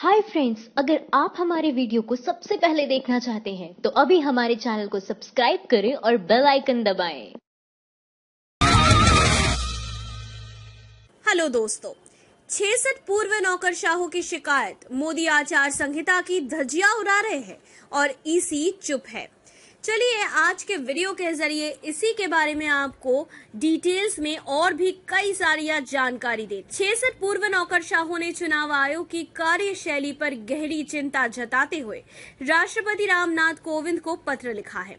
Hi friends, अगर आप हमारे वीडियो को सबसे पहले देखना चाहते हैं तो अभी हमारे चैनल को सब्सक्राइब करें और बेल आइकन दबाएं। हेलो दोस्तों, 66 पूर्व नौकरशाहों की शिकायत, मोदी आचार संहिता की धज्जियां उड़ा रहे हैं और ईसी चुप है। चलिए आज के वीडियो के जरिए इसी के बारे में आपको डिटेल्स में और भी कई सारी जानकारी दे। 66 पूर्व नौकरशाहों ने चुनाव आयोग की कार्यशैली पर गहरी चिंता जताते हुए राष्ट्रपति रामनाथ कोविंद को पत्र लिखा है।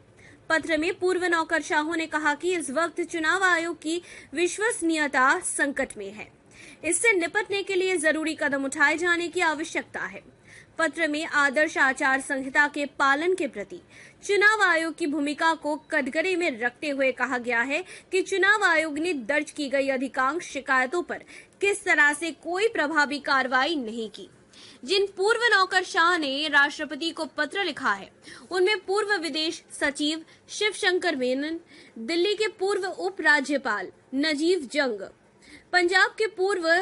पत्र में पूर्व नौकरशाहों ने कहा कि इस वक्त चुनाव आयोग की विश्वसनीयता संकट में है। इससे निपटने के लिए जरूरी कदम उठाए जाने की आवश्यकता है। पत्र में आदर्श आचार संहिता के पालन के प्रति चुनाव आयोग की भूमिका को कटघरे में रखते हुए कहा गया है कि चुनाव आयोग ने दर्ज की गई अधिकांश शिकायतों पर किस तरह से कोई प्रभावी कार्रवाई नहीं की। जिन पूर्व नौकरशाह ने राष्ट्रपति को पत्र लिखा है उनमें पूर्व विदेश सचिव शिवशंकर मेनन, दिल्ली के पूर्व उप राज्यपाल नजीब जंग, पंजाब के पूर्व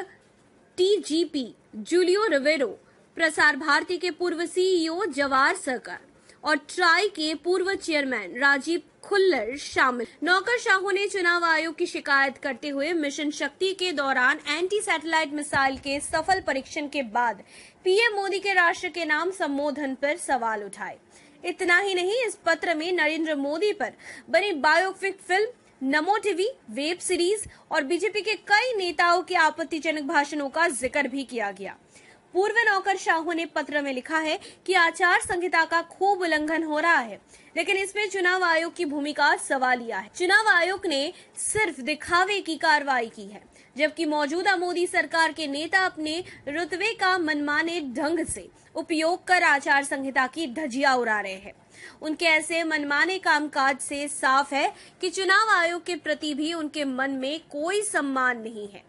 टीजीपी जूलियो रिवेरो, प्रसार भारती के पूर्व सीईओ जवाहर सरकार और ट्राई के पूर्व चेयरमैन राजीव खुल्लर शामिल। नौकरशाहों ने चुनाव आयोग की शिकायत करते हुए मिशन शक्ति के दौरान एंटी सैटेलाइट मिसाइल के सफल परीक्षण के बाद पीएम मोदी के राष्ट्र के नाम संबोधन पर सवाल उठाए। इतना ही नहीं, इस पत्र में नरेंद्र मोदी पर बनी बायोपिक फिल्म, नमो टीवी वेब सीरीज और बीजेपी के कई नेताओं के आपत्तिजनक भाषणों का जिक्र भी किया गया। पूर्व नौकरशाहों ने पत्र में लिखा है कि आचार संहिता का खूब उल्लंघन हो रहा है, लेकिन इसमें चुनाव आयोग की भूमिका सवालिया है। चुनाव आयोग ने सिर्फ दिखावे की कार्रवाई की है, जबकि मौजूदा मोदी सरकार के नेता अपने रुतबे का मनमाने ढंग से उपयोग कर आचार संहिता की धज्जियां उड़ा रहे हैं। उनके ऐसे मनमाने कामकाज से साफ है कि चुनाव आयोग के प्रति भी उनके मन में कोई सम्मान नहीं है।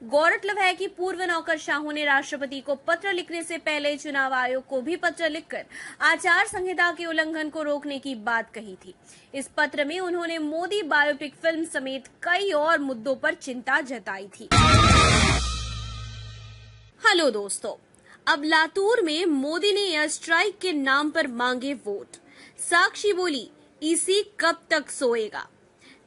गौरतलब है कि पूर्व नौकरशाहों ने राष्ट्रपति को पत्र लिखने से पहले चुनाव आयोग को भी पत्र लिखकर आचार संहिता के उल्लंघन को रोकने की बात कही थी। इस पत्र में उन्होंने मोदी बायोपिक फिल्म समेत कई और मुद्दों पर चिंता जताई थी। हेलो दोस्तों, अब लातूर में मोदी ने एयर स्ट्राइक के नाम पर मांगे वोट। साक्षी बोली, ईसी कब तक सोएगा।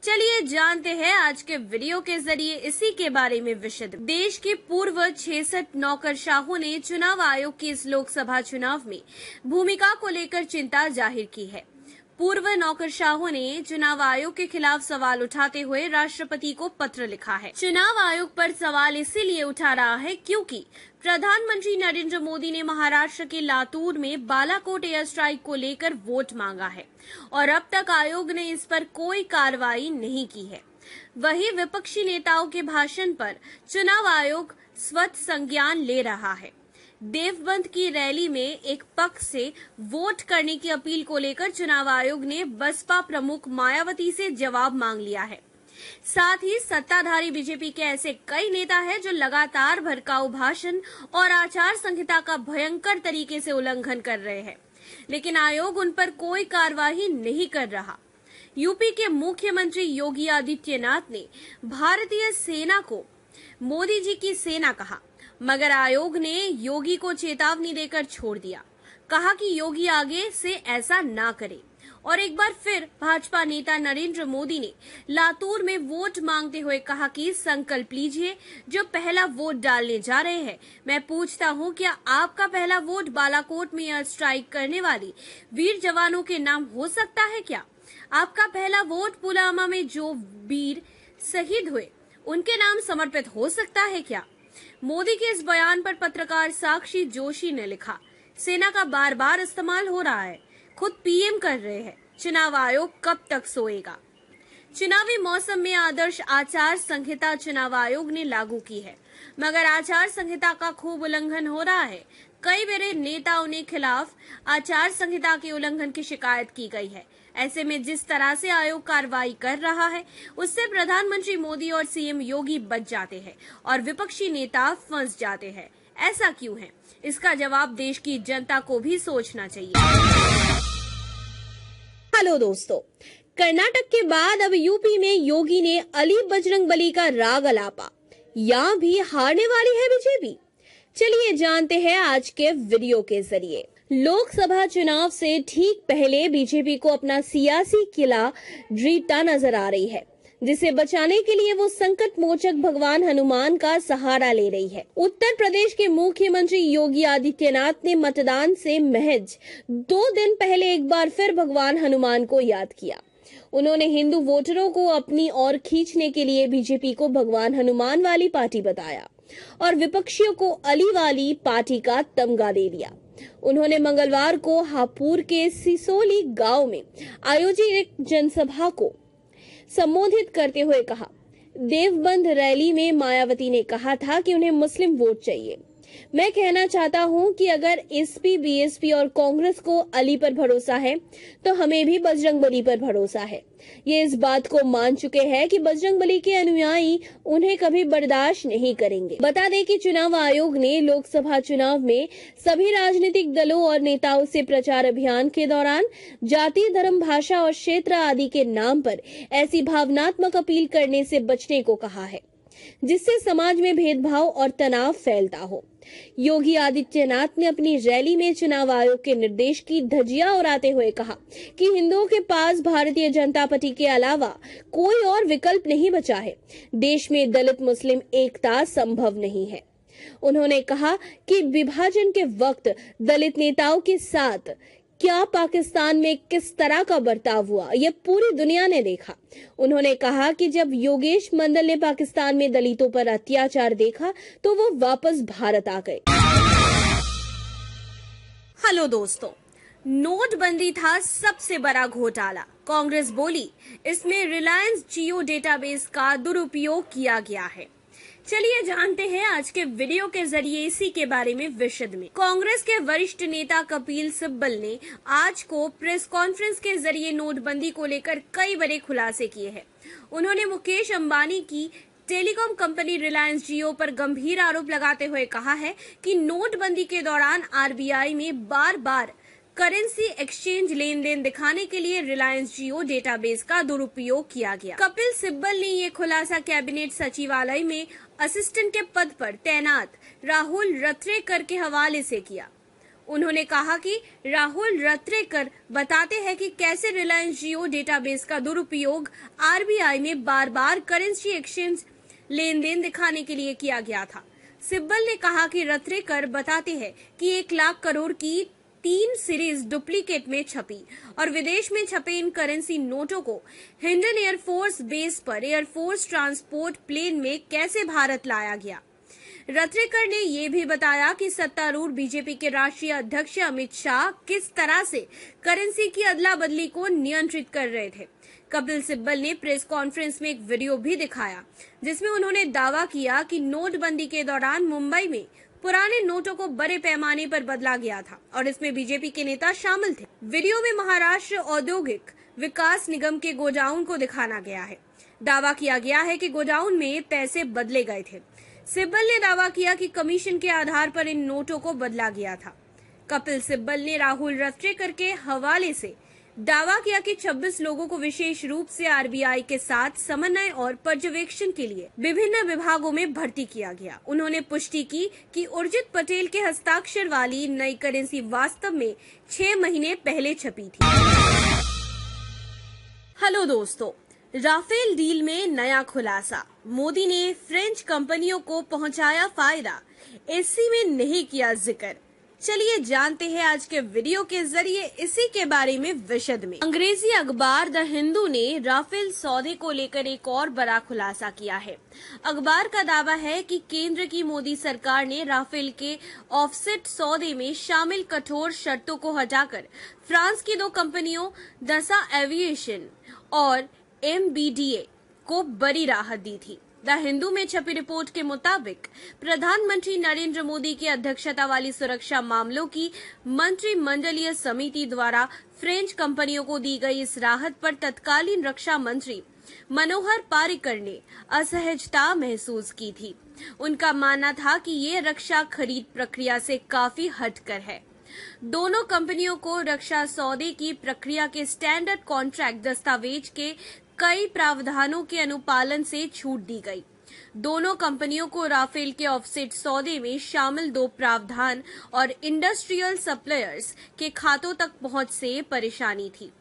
चलिए जानते हैं आज के वीडियो के जरिए इसी के बारे में विशद। देश के पूर्व 66 नौकरशाहों ने चुनाव आयोग की इस लोकसभा चुनाव में भूमिका को लेकर चिंता जाहिर की है। पूर्व नौकरशाहों ने चुनाव आयोग के खिलाफ सवाल उठाते हुए राष्ट्रपति को पत्र लिखा है। चुनाव आयोग पर सवाल इसीलिए उठा रहा है क्योंकि प्रधानमंत्री नरेंद्र मोदी ने महाराष्ट्र के लातूर में बालाकोट एयर स्ट्राइक को लेकर वोट मांगा है और अब तक आयोग ने इस पर कोई कार्रवाई नहीं की है। वहीं विपक्षी नेताओं के भाषण पर चुनाव आयोग स्वतः संज्ञान ले रहा है। देवबंद की रैली में एक पक्ष से वोट करने की अपील को लेकर चुनाव आयोग ने बसपा प्रमुख मायावती से जवाब मांग लिया है। साथ ही सत्ताधारी बीजेपी के ऐसे कई नेता हैं जो लगातार भड़काऊ भाषण और आचार संहिता का भयंकर तरीके से उल्लंघन कर रहे हैं, लेकिन आयोग उन पर कोई कार्रवाई नहीं कर रहा। यूपी के मुख्यमंत्री योगी आदित्यनाथ ने भारतीय सेना को मोदी जी की सेना कहा, मगर आयोग ने योगी को चेतावनी देकर छोड़ दिया। कहा कि योगी आगे से ऐसा ना करे। और एक बार फिर भाजपा नेता नरेंद्र मोदी ने लातूर में वोट मांगते हुए कहा कि संकल्प लीजिए, जो पहला वोट डालने जा रहे हैं। मैं पूछता हूं, क्या आपका पहला वोट बालाकोट में एयर स्ट्राइक करने वाली वीर जवानों के नाम हो सकता है क्या? आपका पहला वोट पुलवामा में जो वीर शहीद हुए उनके नाम समर्पित हो सकता है क्या? मोदी के इस बयान पर पत्रकार साक्षी जोशी ने लिखा, सेना का बार बार इस्तेमाल हो रहा है, खुद पीएम कर रहे हैं, चुनाव आयोग कब तक सोएगा। चुनावी मौसम में आदर्श आचार संहिता चुनाव आयोग ने लागू की है, मगर आचार संहिता का खूब उल्लंघन हो रहा है। कई बड़े नेताओं ने खिलाफ आचार संहिता के उल्लंघन की शिकायत की गई है। ऐसे में जिस तरह से आयोग कार्रवाई कर रहा है उससे प्रधानमंत्री मोदी और सीएम योगी बच जाते हैं और विपक्षी नेता फंस जाते हैं। ऐसा क्यों है? इसका जवाब देश की जनता को भी सोचना चाहिए। हेलो दोस्तों, कर्नाटक के बाद अब यूपी में योगी ने अली बजरंगबली का राग अलापा। यहाँ भी हारने वाली है बीजेपी। चलिए जानते हैं आज के वीडियो के जरिए। लोकसभा चुनाव से ठीक पहले बीजेपी को अपना सियासी किला जीतता नजर आ रही है, जिसे बचाने के लिए वो संकट मोचक भगवान हनुमान का सहारा ले रही है। उत्तर प्रदेश के मुख्यमंत्री योगी आदित्यनाथ ने मतदान से महज 2 दिन पहले एक बार फिर भगवान हनुमान को याद किया। उन्होंने हिंदू वोटरों को अपनी ओर खींचने के लिए बीजेपी को भगवान हनुमान वाली पार्टी बताया और विपक्षियों को अली वाली पार्टी का तमगा दे दिया। उन्होंने मंगलवार को हापुड़ के सिसोली गांव में आयोजित एक जनसभा को संबोधित करते हुए कहा, देवबंद रैली में मायावती ने कहा था कि उन्हें मुस्लिम वोट चाहिए। मैं कहना चाहता हूं कि अगर एसपी, बीएसपी और कांग्रेस को अली पर भरोसा है तो हमें भी बजरंगबली पर भरोसा है। ये इस बात को मान चुके हैं कि बजरंगबली के अनुयायी उन्हें कभी बर्दाश्त नहीं करेंगे। बता दें कि चुनाव आयोग ने लोकसभा चुनाव में सभी राजनीतिक दलों और नेताओं से प्रचार अभियान के दौरान जाति, धर्म, भाषा और क्षेत्र आदि के नाम पर ऐसी भावनात्मक अपील करने से बचने को कहा है जिससे समाज में भेदभाव और तनाव फैलता हो। योगी आदित्यनाथ ने अपनी रैली में चुनाव आयोग के निर्देश की धज्जियां उड़ाते हुए कहा कि हिंदुओं के पास भारतीय जनता पार्टी के अलावा कोई और विकल्प नहीं बचा है। देश में दलित मुस्लिम एकता संभव नहीं है। उन्होंने कहा कि विभाजन के वक्त दलित नेताओं के साथ क्या पाकिस्तान में किस तरह का बर्ताव हुआ, यह पूरी दुनिया ने देखा। उन्होंने कहा कि जब योगेश मंडल ने पाकिस्तान में दलितों पर अत्याचार देखा तो वो वापस भारत आ गए। हेलो दोस्तों, नोटबंदी था सबसे बड़ा घोटाला। कांग्रेस बोली इसमें रिलायंस जियो डेटाबेस का दुरुपयोग किया गया है। चलिए जानते हैं आज के वीडियो के जरिए इसी के बारे में विशद में। कांग्रेस के वरिष्ठ नेता कपिल सिब्बल ने आज को प्रेस कॉन्फ्रेंस के जरिए नोटबंदी को लेकर कई बड़े खुलासे किए हैं। उन्होंने मुकेश अंबानी की टेलीकॉम कंपनी रिलायंस जियो पर गंभीर आरोप लगाते हुए कहा है कि नोटबंदी के दौरान आरबीआई में बार बार करेंसी एक्सचेंज लेन देन दिखाने के लिए रिलायंस जियो डेटाबेस का दुरुपयोग किया गया। कपिल सिब्बल ने ये खुलासा कैबिनेट सचिवालय में असिस्टेंट के पद पर तैनात राहुल रत्रेकर के हवाले से किया। उन्होंने कहा कि राहुल रत्रेकर बताते हैं कि कैसे रिलायंस जियो डेटाबेस का दुरुपयोग आरबीआई में बार बार करेंसी एक्सचेंज लेन देन दिखाने के लिए किया गया था। सिब्बल ने कहा कि रत्रेकर बताते हैं कि 1 लाख करोड़ की 3 सीरीज डुप्लीकेट में छपी और विदेश में छपे इन करेंसी नोटों को हिंडन एयरफोर्स बेस पर एयरफोर्स ट्रांसपोर्ट प्लेन में कैसे भारत लाया गया। रत्रेकर ने ये भी बताया कि सत्तारूढ़ बीजेपी के राष्ट्रीय अध्यक्ष अमित शाह किस तरह से करेंसी की अदला बदली को नियंत्रित कर रहे थे। कपिल सिब्बल ने प्रेस कॉन्फ्रेंस में एक वीडियो भी दिखाया जिसमें उन्होंने दावा किया कि नोटबंदी के दौरान मुंबई में पुराने नोटों को बड़े पैमाने पर बदला गया था और इसमें बीजेपी के नेता शामिल थे। वीडियो में महाराष्ट्र औद्योगिक विकास निगम के गोडाउन को दिखाना गया है। दावा किया गया है कि गोडाउन में पैसे बदले गए थे। सिब्बल ने दावा किया कि कमीशन के आधार पर इन नोटों को बदला गया था। कपिल सिब्बल ने राहुल रत्रेकर के हवाले से दावा किया कि 26 लोगों को विशेष रूप से आरबीआई के साथ समन्वय और पर्यवेक्षण के लिए विभिन्न विभागों में भर्ती किया गया। उन्होंने पुष्टि की कि उर्जित पटेल के हस्ताक्षर वाली नई करेंसी वास्तव में 6 महीने पहले छपी थी। हेलो दोस्तों, राफेल डील में नया खुलासा। मोदी ने फ्रेंच कंपनियों को पहुंचाया फायदा, एससी में नहीं किया जिक्र। चलिए जानते हैं आज के वीडियो के जरिए इसी के बारे में विशद में। अंग्रेजी अखबार द हिंदू ने राफेल सौदे को लेकर एक और बड़ा खुलासा किया है। अखबार का दावा है कि केंद्र की मोदी सरकार ने राफेल के ऑफसेट सौदे में शामिल कठोर शर्तों को हटाकर फ्रांस की 2 कंपनियों दसा एविएशन और MBDA को बड़ी राहत दी थी। द हिंदू में छपी रिपोर्ट के मुताबिक प्रधानमंत्री नरेंद्र मोदी की अध्यक्षता वाली सुरक्षा मामलों की मंत्रिमंडलीय समिति द्वारा फ्रेंच कंपनियों को दी गई इस राहत पर तत्कालीन रक्षा मंत्री मनोहर पारिकर ने असहजता महसूस की थी। उनका मानना था कि ये रक्षा खरीद प्रक्रिया से काफी हटकर है। दोनों कंपनियों को रक्षा सौदे की प्रक्रिया के स्टैंडर्ड कॉन्ट्रैक्ट दस्तावेज के कई प्रावधानों के अनुपालन से छूट दी गई। दोनों कंपनियों को राफेल के ऑफसेट सौदे में शामिल 2 प्रावधान और इंडस्ट्रियल सप्लायर्स के खातों तक पहुंच से परेशानी थी।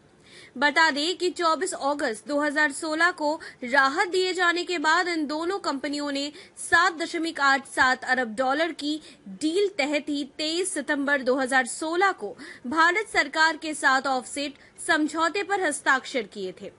बता दें कि 24 अगस्त 2016 को राहत दिए जाने के बाद इन दोनों कंपनियों ने 7.87 अरब डॉलर की डील तहत ही 23 सितंबर 2016 को भारत सरकार के साथ ऑफसेट समझौते पर हस्ताक्षर किए थे।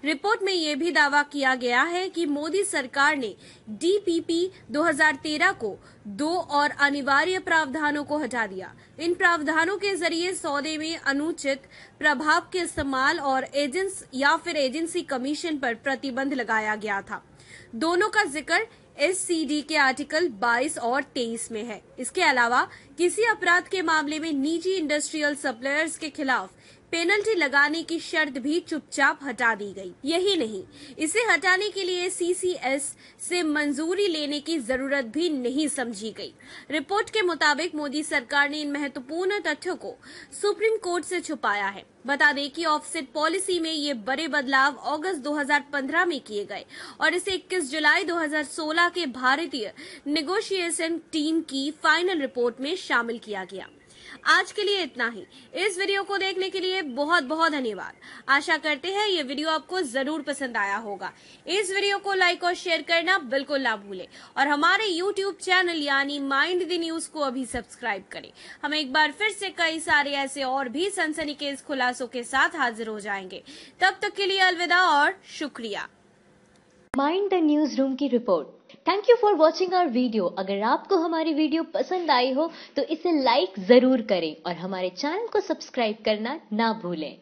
रिपोर्ट में यह भी दावा किया गया है कि मोदी सरकार ने डीपीपी 2013 को 2 और अनिवार्य प्रावधानों को हटा दिया। इन प्रावधानों के जरिए सौदे में अनुचित प्रभाव के इस्तेमाल और एजेंसी कमीशन पर प्रतिबंध लगाया गया था। दोनों का जिक्र एससीडी के आर्टिकल 22 और 23 में है। इसके अलावा किसी अपराध के मामले में निजी इंडस्ट्रियल सप्लायर्स के खिलाफ पेनल्टी लगाने की शर्त भी चुपचाप हटा दी गई। यही नहीं, इसे हटाने के लिए सीसीएस से मंजूरी लेने की जरूरत भी नहीं समझी गई। रिपोर्ट के मुताबिक मोदी सरकार ने इन महत्वपूर्ण तथ्यों को सुप्रीम कोर्ट से छुपाया है। बता दें कि ऑफसेट पॉलिसी में ये बड़े बदलाव अगस्त 2015 में किए गए और इसे 21 जुलाई 2016 के भारतीय नेगोशिएशन टीम की फाइनल रिपोर्ट में शामिल किया गया। आज के लिए इतना ही। इस वीडियो को देखने के लिए बहुत बहुत धन्यवाद। आशा करते हैं ये वीडियो आपको जरूर पसंद आया होगा। इस वीडियो को लाइक और शेयर करना बिल्कुल ना भूलें और हमारे YouTube चैनल यानी माइंड द न्यूज को अभी सब्सक्राइब करें। हम एक बार फिर से कई सारे ऐसे और भी सनसनीखेज खुलासों के साथ हाजिर हो जाएंगे। तब तक के लिए अलविदा और शुक्रिया। माइंड द न्यूज रूम की रिपोर्ट। Thank you for watching our video. अगर आपको हमारी वीडियो पसंद आई हो तो इसे लाइक जरूर करें और हमारे चैनल को सब्सक्राइब करना ना भूलें।